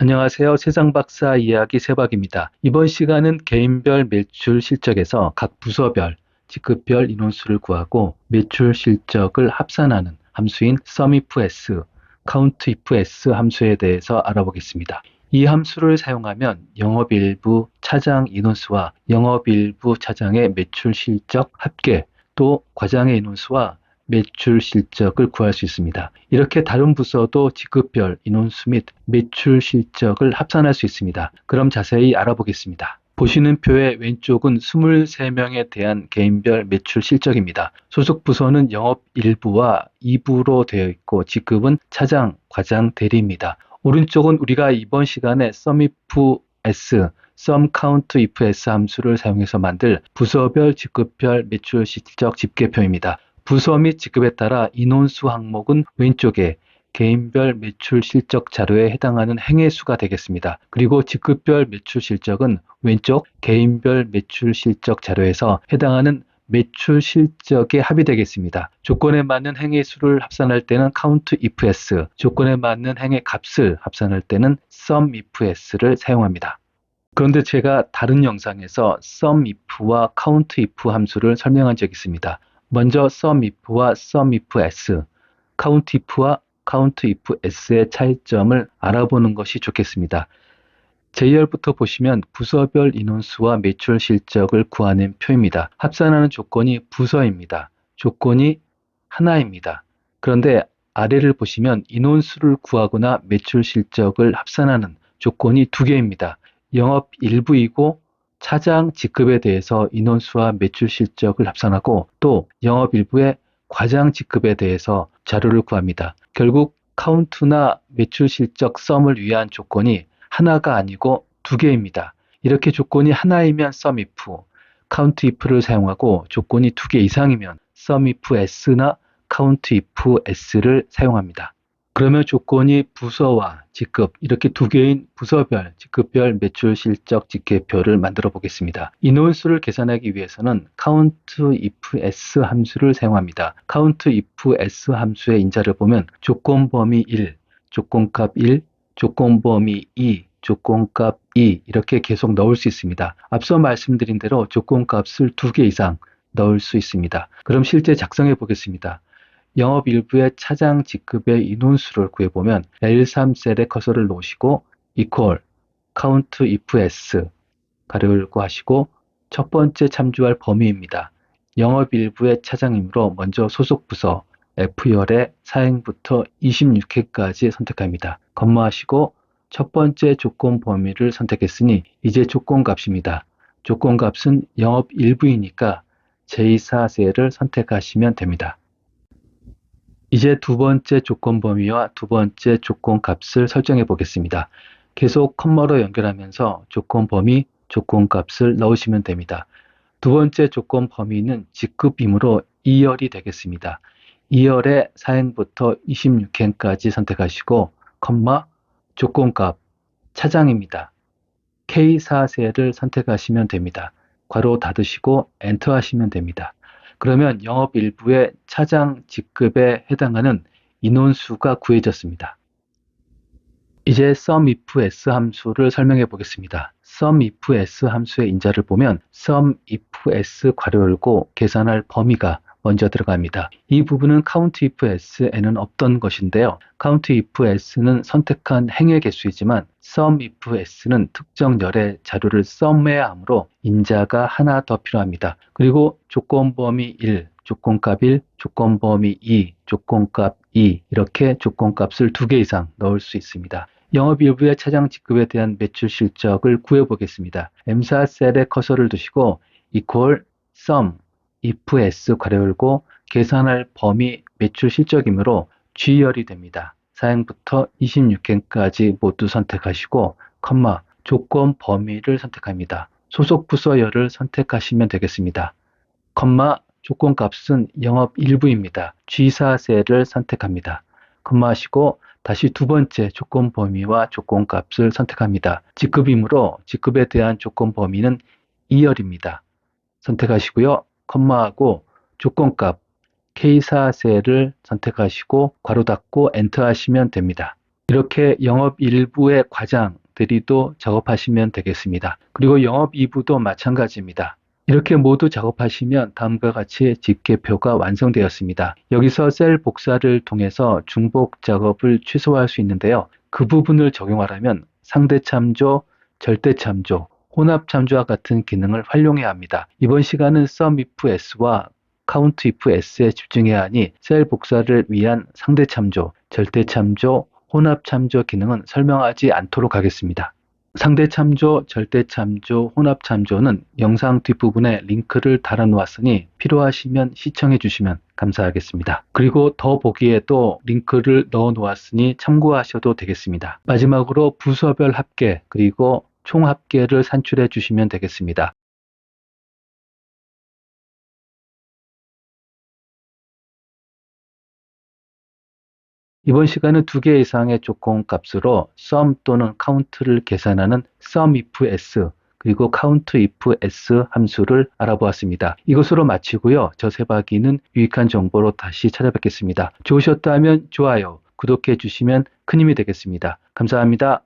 안녕하세요. 세상박사 이야기 세박입니다. 이번 시간은 개인별 매출 실적에서 각 부서별, 직급별 인원수를 구하고 매출 실적을 합산하는 함수인 SUMIFS, COUNTIFS 함수에 대해서 알아보겠습니다. 이 함수를 사용하면 영업일부 차장 인원수와 영업일부 차장의 매출 실적 합계, 또 과장의 인원수와 매출 실적을 구할 수 있습니다. 이렇게 다른 부서도 직급별 인원수 및 매출 실적을 합산할 수 있습니다. 그럼 자세히 알아보겠습니다. 보시는 표의 왼쪽은 23명에 대한 개인별 매출 실적입니다. 소속 부서는 영업 1부와 2부로 되어 있고 직급은 차장, 과장, 대리입니다. 오른쪽은 우리가 이번 시간에 SUMIFS, SUMCOUNTIFS 함수를 사용해서 만들 부서별, 직급별 매출 실적 집계표입니다. 부서 및 직급에 따라 인원수 항목은 왼쪽에 개인별 매출 실적 자료에 해당하는 행의 수가 되겠습니다. 그리고 직급별 매출 실적은 왼쪽 개인별 매출 실적 자료에서 해당하는 매출 실적의 합이 되겠습니다. 조건에 맞는 행의 수를 합산할 때는 COUNTIFS, 조건에 맞는 행의 값을 합산할 때는 SUMIFS를 사용합니다. 그런데 제가 다른 영상에서 SUMIF와 COUNTIF 함수를 설명한 적이 있습니다. 먼저 SUMIF와 SUMIFS, COUNTIF와 COUNTIFS의 차이점을 알아보는 것이 좋겠습니다. J열부터 보시면 부서별 인원수와 매출 실적을 구하는 표입니다. 합산하는 조건이 부서입니다. 조건이 하나입니다. 그런데 아래를 보시면 인원수를 구하거나 매출 실적을 합산하는 조건이 두 개입니다. 영업 1부이고 차장 직급에 대해서 인원수와 매출 실적을 합산하고 또 영업 1부의 과장 직급에 대해서 자료를 구합니다. 결국 카운트나 매출 실적 썸을 위한 조건이 하나가 아니고 두 개입니다. 이렇게 조건이 하나이면 SUMIF, COUNTIF를 사용하고 조건이 두 개 이상이면 SUMIFS나 COUNTIFS를 사용합니다. 그러면 조건이 부서와 직급 이렇게 두 개인 부서별, 직급별 매출 실적 집계표를 만들어 보겠습니다. 인원수를 계산하기 위해서는 COUNTIFS 함수를 사용합니다. COUNTIFS 함수의 인자를 보면 조건 범위 1, 조건값 1, 조건 범위 2, 조건값 2 이렇게 계속 넣을 수 있습니다. 앞서 말씀드린 대로 조건값을 두 개 이상 넣을 수 있습니다. 그럼 실제 작성해 보겠습니다. 영업 일부의 차장 직급의 인원수를 구해보면 L3셀에 커서를 놓으시고 equal COUNTIFS 가로 열고 하시고 첫 번째 참조할 범위입니다. 영업 일부의 차장이므로 먼저 소속 부서 F열의 4행부터 26회까지 선택합니다. 검마하시고 첫 번째 조건 범위를 선택했으니 이제 조건값입니다. 조건값은 영업 일부이니까 J4셀을 선택하시면 됩니다. 이제 두 번째 조건 범위와 두 번째 조건 값을 설정해 보겠습니다. 계속 컴마로 연결하면서 조건 범위, 조건 값을 넣으시면 됩니다. 두 번째 조건 범위는 직급이므로 2열이 되겠습니다. 2열의 4행부터 26행까지 선택하시고 컴마, 조건 값, 차장입니다. K4셀을 선택하시면 됩니다. 괄호 닫으시고 엔터 하시면 됩니다. 그러면 영업 일부의 차장 직급에 해당하는 인원수가 구해졌습니다. 이제 SUMIFS 함수를 설명해 보겠습니다. SUMIFS 함수의 인자를 보면 SUMIFS 괄호 열고 계산할 범위가 먼저 들어갑니다. 이 부분은 COUNTIFS에는 없던 것인데요. COUNTIFS는 선택한 행의 개수이지만 SUMIFS는 특정 열의 자료를 썸해야 하므로 인자가 하나 더 필요합니다. 그리고 조건 범위 1, 조건값 1, 조건 범위 2, 조건값 2 이렇게 조건값을 두 개 이상 넣을 수 있습니다. 영업 일부의 차장 직급에 대한 매출 실적을 구해보겠습니다. M4셀에 커서를 두시고 equal sum ifs 괄호 열고 계산할 범위 매출 실적이므로 G열이 됩니다. 4행부터 26행까지 모두 선택하시고 컴마 조건 범위를 선택합니다. 소속 부서열을 선택하시면 되겠습니다. 컴마 조건값은 영업 일부입니다. G4셀을 선택합니다. 컴마 하시고 다시 두 번째 조건 범위와 조건값을 선택합니다. 직급이므로 직급에 대한 조건 범위는 2열입니다. 선택하시고요. 컴마하고 조건값 K4셀을 선택하시고 괄호 닫고 엔터 하시면 됩니다. 이렇게 영업 1부의 과장들이도 작업하시면 되겠습니다. 그리고 영업 2부도 마찬가지입니다. 이렇게 모두 작업하시면 다음과 같이 집계표가 완성되었습니다. 여기서 셀 복사를 통해서 중복 작업을 취소할 수 있는데요. 그 부분을 적용하려면 상대 참조, 절대 참조, 혼합 참조와 같은 기능을 활용해야 합니다. 이번 시간은 sum if s와 count if s에 집중해야 하니 셀 복사를 위한 상대 참조, 절대 참조, 혼합 참조 기능은 설명하지 않도록 하겠습니다. 상대 참조, 절대 참조, 혼합 참조는 영상 뒷부분에 링크를 달아 놓았으니 필요하시면 시청해 주시면 감사하겠습니다. 그리고 더 보기에도 링크를 넣어 놓았으니 참고하셔도 되겠습니다. 마지막으로 부서별 합계 그리고 총 합계를 산출해 주시면 되겠습니다. 이번 시간은 두 개 이상의 조건 값으로 sum 또는 count를 계산하는 sum if s 그리고 count if s 함수를 알아보았습니다. 이것으로 마치고요. 저 세바기는 유익한 정보로 다시 찾아뵙겠습니다. 좋으셨다면 좋아요, 구독해 주시면 큰 힘이 되겠습니다. 감사합니다.